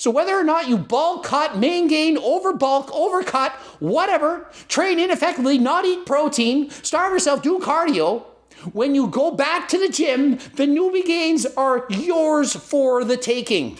So whether or not you bulk, cut, main gain, overbulk, overcut, whatever, train ineffectively, not eat protein, starve yourself, do cardio, when you go back to the gym, the newbie gains are yours for the taking.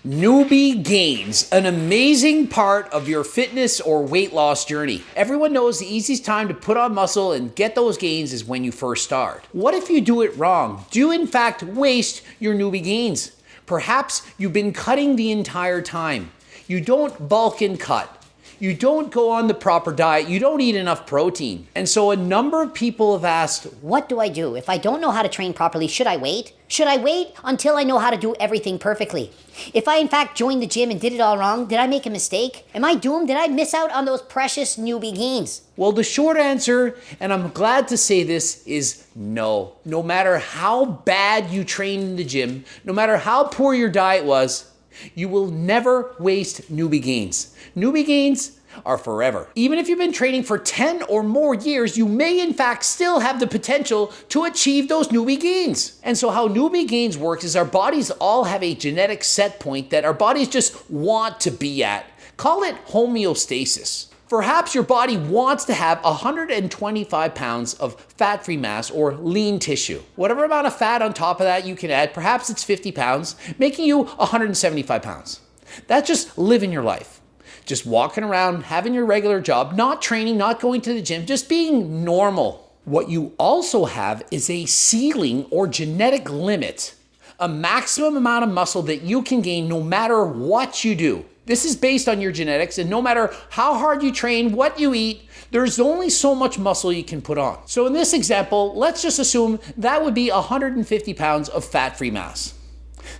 Newbie gains, an amazing part of your fitness or weight loss journey. Everyone knows the easiest time to put on muscle and get those gains is when you first start. What if you do it wrong? Do you in fact waste your newbie gains? Perhaps you've been cutting the entire time. You don't bulk and cut. You don't go on the proper diet. You don't eat enough protein. And so a number of people have asked, what do I do? If I don't know how to train properly, should I wait? Should I wait until I know how to do everything perfectly? If I in fact joined the gym and did it all wrong, did I make a mistake? Am I doomed? Did I miss out on those precious newbie gains? Well, the short answer, and I'm glad to say this, is no. No matter how bad you trained in the gym, no matter how poor your diet was, you will never waste newbie gains. Newbie gains are forever. Even if you've been training for 10 or more years, you may in fact still have the potential to achieve those newbie gains. And so how newbie gains works is our bodies all have a genetic set point that our bodies just want to be at. Call it homeostasis. Perhaps your body wants to have 125 pounds of fat-free mass or lean tissue. Whatever amount of fat on top of that you can add, perhaps it's 50 pounds, making you 175 pounds. That's just living your life. Just walking around, having your regular job, not training, not going to the gym, just being normal. What you also have is a ceiling or genetic limit, a maximum amount of muscle that you can gain no matter what you do. This is based on your genetics, and no matter how hard you train, what you eat, there's only so much muscle you can put on. So in this example, let's just assume that would be 150 pounds of fat-free mass.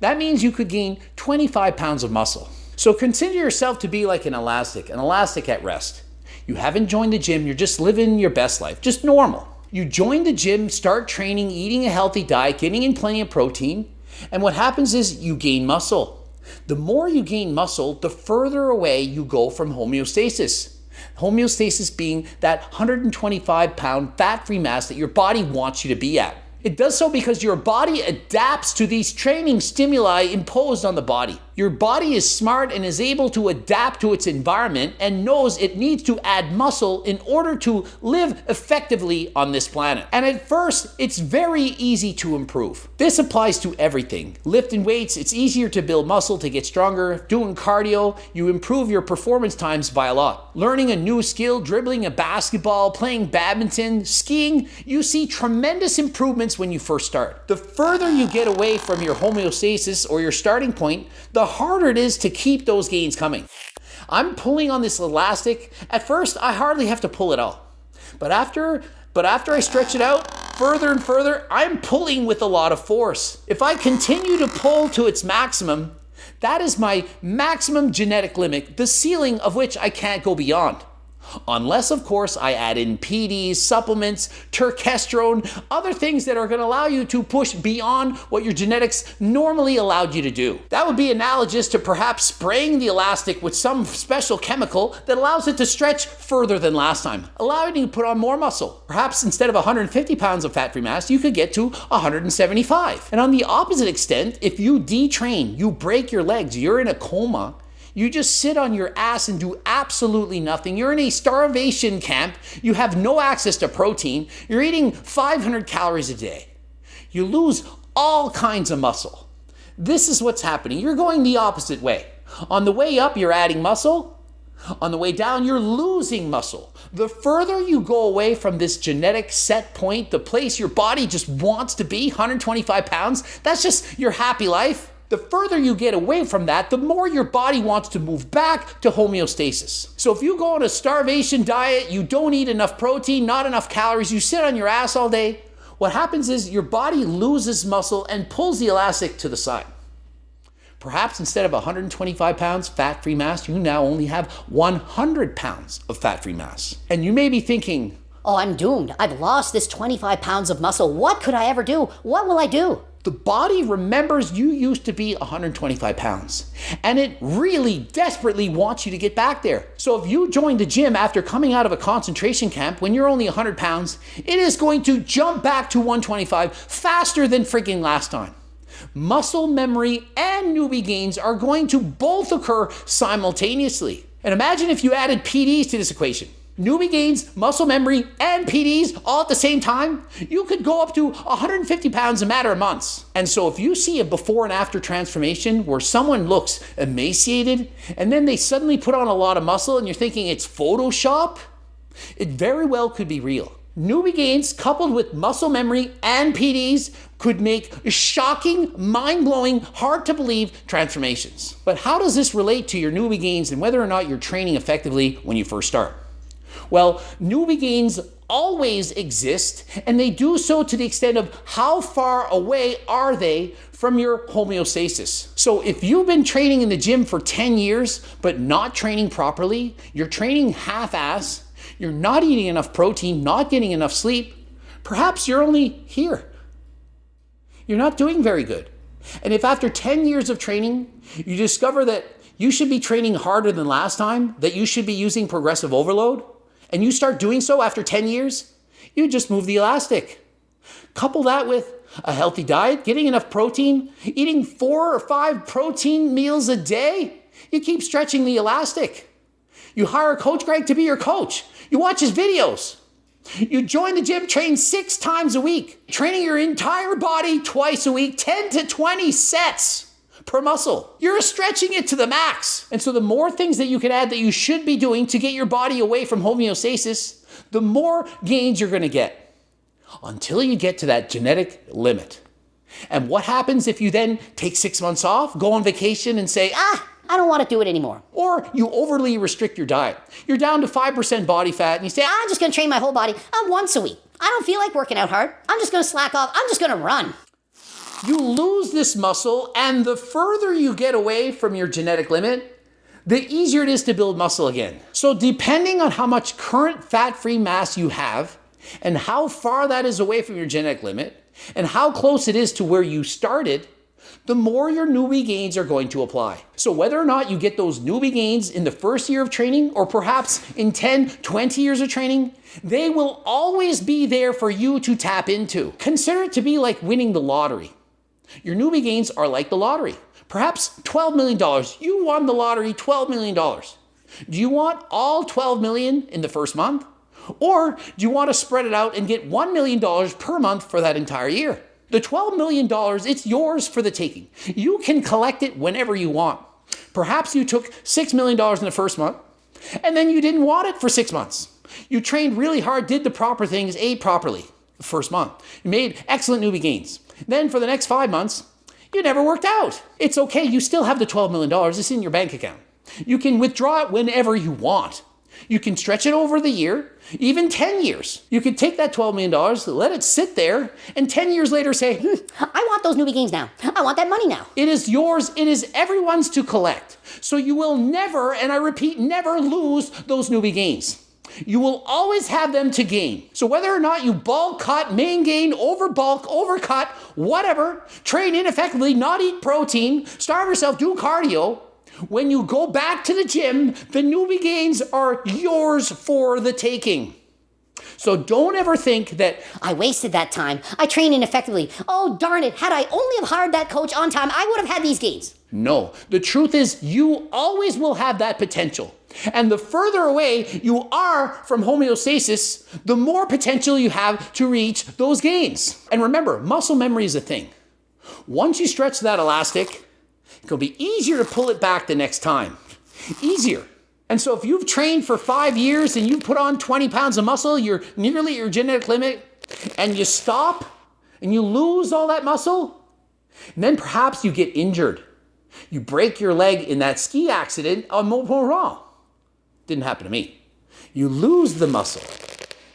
That means you could gain 25 pounds of muscle. So consider yourself to be like an elastic at rest. You haven't joined the gym, you're just living your best life, just normal. You join the gym, start training, eating a healthy diet, getting in plenty of protein, and what happens is you gain muscle. The more you gain muscle, the further away you go from homeostasis. Homeostasis being that 125 pound fat-free mass that your body wants you to be at. It does so because your body adapts to these training stimuli imposed on the body. Your body is smart and is able to adapt to its environment and knows it needs to add muscle in order to live effectively on this planet. And at first, it's very easy to improve. This applies to everything. Lifting weights, it's easier to build muscle to get stronger. Doing cardio, you improve your performance times by a lot. Learning a new skill, dribbling a basketball, playing badminton, skiing, you see tremendous improvements when you first start. The further you get away from your homeostasis or your starting point, the harder it is to keep those gains coming. I'm pulling on this elastic. At first, I hardly have to pull it all. But after I stretch it out further and further, I'm pulling with a lot of force. If I continue to pull to its maximum, that is my maximum genetic limit, the ceiling of which I can't go beyond. Unless, of course, I add in PDs, supplements, terkestrone, other things that are going to allow you to push beyond what your genetics normally allowed you to do. That would be analogous to perhaps spraying the elastic with some special chemical that allows it to stretch further than last time, allowing you to put on more muscle. Perhaps instead of 150 pounds of fat-free mass, you could get to 175. And on the opposite extent, if you detrain, you break your legs, you're in a coma, you just sit on your ass and do absolutely nothing. You're in a starvation camp. You have no access to protein. You're eating 500 calories a day. You lose all kinds of muscle. This is what's happening. You're going the opposite way. On the way up, you're adding muscle. On the way down, you're losing muscle. The further you go away from this genetic set point, the place your body just wants to be, 125 pounds, that's just your happy life. The further you get away from that, the more your body wants to move back to homeostasis. So if you go on a starvation diet, you don't eat enough protein, not enough calories, you sit on your ass all day, what happens is your body loses muscle and pulls the elastic to the side. Perhaps instead of 125 pounds fat-free mass, you now only have 100 pounds of fat-free mass. And you may be thinking, oh, I'm doomed. I've lost this 25 pounds of muscle. What could I ever do? What will I do? The body remembers you used to be 125 pounds, and it really desperately wants you to get back there. So if you join the gym after coming out of a concentration camp when you're only 100 pounds, it is going to jump back to 125 faster than freaking last time. Muscle memory and newbie gains are going to both occur simultaneously. And imagine if you added PDs to this equation. Newbie gains, muscle memory, and PDs all at the same time, you could go up to 150 pounds in a matter of months. And so if you see a before and after transformation where someone looks emaciated and then they suddenly put on a lot of muscle and you're thinking it's Photoshop, it very well could be real. Newbie gains coupled with muscle memory and PDs could make shocking, mind-blowing, hard-to-believe transformations. But how does this relate to your newbie gains and whether or not you're training effectively when you first start? Well, newbie gains always exist, and they do so to the extent of how far away are they from your homeostasis. So if you've been training in the gym for 10 years, but not training properly, you're training half-ass, you're not eating enough protein, not getting enough sleep, perhaps you're only here. You're not doing very good. And if after 10 years of training, you discover that you should be training harder than last time, that you should be using progressive overload, and you start doing so after 10 years, you just move the elastic. Couple that with a healthy diet, getting enough protein, eating 4 or 5 protein meals a day, you keep stretching the elastic. You hire Coach Greg to be your coach. You watch his videos. You join the gym, train 6 times a week, training your entire body twice a week, 10 to 20 sets per muscle. You're stretching it to the max. And so the more things that you can add that you should be doing to get your body away from homeostasis, the more gains you're going to get until you get to that genetic limit. And what happens if you then take 6 months off, go on vacation and say, I don't want to do it anymore. Or you overly restrict your diet. You're down to 5% body fat and you say, I'm just going to train my whole body once a week. I don't feel like working out hard. I'm just going to slack off. I'm just going to run. You lose this muscle, and the further you get away from your genetic limit, the easier it is to build muscle again. So depending on how much current fat-free mass you have and how far that is away from your genetic limit and how close it is to where you started, the more your newbie gains are going to apply. So whether or not you get those newbie gains in the first year of training or perhaps in 10, 20 years of training, they will always be there for you to tap into. Consider it to be like winning the lottery. Your newbie gains are like the lottery. Perhaps $12 million. You won the lottery, $12 million. Do you want all $12 million in the first month? Or do you want to spread it out and get $1 million per month for that entire year? The $12 million, it's yours for the taking. You can collect it whenever you want. Perhaps you took $6 million in the first month, and then you didn't want it for 6 months. You trained really hard, did the proper things, ate properly the first month. You made excellent newbie gains. Then for the next 5 months, you never worked out. It's okay, you still have the $12 million, it's in your bank account. You can withdraw it whenever you want. You can stretch it over the year, even 10 years. You can take that $12 million, let it sit there, and 10 years later say, I want those newbie gains now. I want that money now. It is yours, it is everyone's to collect. So you will never, and I repeat, never lose those newbie gains. You will always have them to gain. So whether or not you bulk cut, main gain, over bulk, overcut, whatever, train ineffectively, not eat protein, starve yourself, do cardio, when you go back to the gym, the newbie gains are yours for the taking. So don't ever think that I wasted that time. I trained ineffectively. Oh, darn it. Had I only have hired that coach on time, I would have had these gains. No, the truth is you always will have that potential. And the further away you are from homeostasis, the more potential you have to reach those gains. And remember, muscle memory is a thing. Once you stretch that elastic, it'll be easier to pull it back the next time. Easier. And so if you've trained for 5 years and you put on 20 pounds of muscle, you're nearly at your genetic limit, and you stop and you lose all that muscle, and then perhaps you get injured. You break your leg in that ski accident on Mont Laurent. Didn't happen to me. You lose the muscle.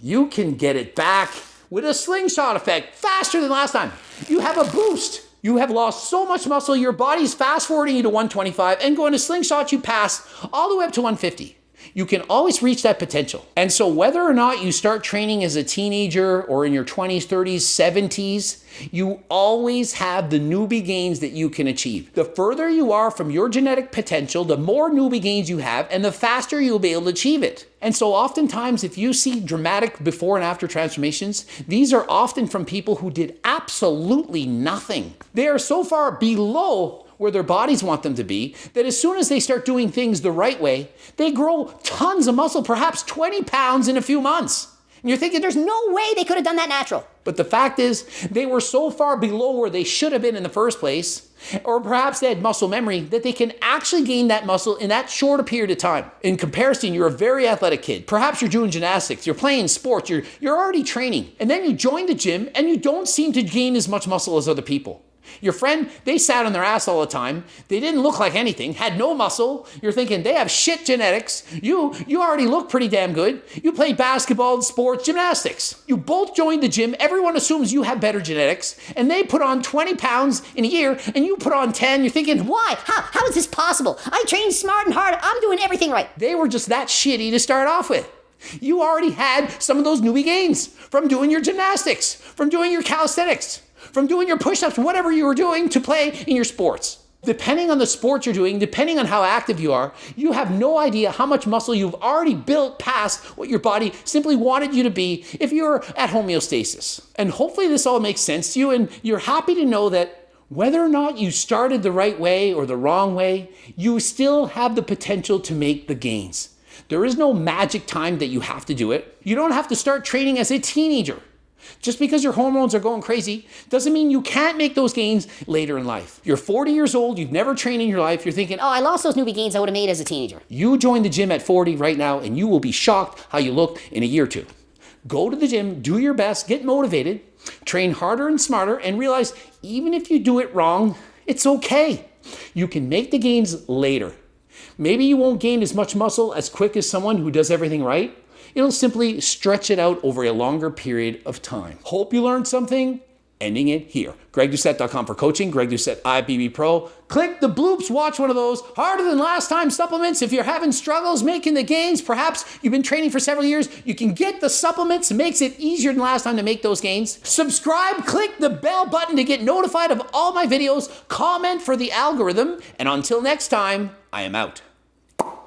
You can get it back with a slingshot effect faster than last time. You have a boost. You have lost so much muscle, your body's fast forwarding you to 125 and going to slingshot you past all the way up to 150. You can always reach that potential. And so whether or not you start training as a teenager or in your 20s, 30s, 70s, you always have the newbie gains that you can achieve. The further you are from your genetic potential, the more newbie gains you have and the faster you'll be able to achieve it. And so oftentimes if you see dramatic before and after transformations, these are often from people who did absolutely nothing. They are so far below where their bodies want them to be, that as soon as they start doing things the right way, they grow tons of muscle, perhaps 20 pounds in a few months. And you're thinking, There's no way they could have done that natural. but the fact is, they were so far below where they should have been in the first place, or perhaps they had muscle memory, that they can actually gain that muscle in that short a period of time. In comparison, you're a very athletic kid. Perhaps you're doing gymnastics, you're playing sports, you're already training. And then you join the gym and you don't seem to gain as much muscle as other people. Your friend, they sat on their ass all the time. They didn't look like anything, had no muscle. You're thinking they have shit genetics. You already look pretty damn good. You play basketball, sports, gymnastics. You both joined the gym. Everyone assumes you have better genetics. And they put on 20 pounds in a year and you put on 10. You're thinking, Why? How is this possible? I trained smart and hard. I'm doing everything right. they were just that shitty to start off with. You already had some of those newbie gains from doing your gymnastics, from doing your calisthenics, from doing your push-ups, whatever you were doing to play in your sports. Depending on the sport you're doing, depending on how active you are, you have no idea how much muscle you've already built past what your body simply wanted you to be if you're at homeostasis. And hopefully this all makes sense to you and you're happy to know that whether or not you started the right way or the wrong way, you still have the potential to make the gains. There is no magic time that you have to do it. You don't have to start training as a teenager. Just because your hormones are going crazy doesn't mean you can't make those gains later in life. You're 40 years old, you've never trained in your life, you're thinking, Oh, I lost those newbie gains I would have made as a teenager. you join the gym at 40 right now and you will be shocked how you look in a year or two. Go to the gym, do your best, get motivated, train harder and smarter, and realize even if you do it wrong, it's okay. You can make the gains later. Maybe you won't gain as much muscle as quick as someone who does everything right. It'll simply stretch it out over a longer period of time. Hope you learned something. Ending it here. GregDoucette.com for coaching. Greg Doucette, IBB Pro. Click the bloops. Watch one of those harder than last time supplements. If you're having struggles making the gains, perhaps you've been training for several years, you can get the supplements. It makes it easier than last time to make those gains. Subscribe. Click the bell button to get notified of all my videos. Comment for the algorithm. And until next time, I am out.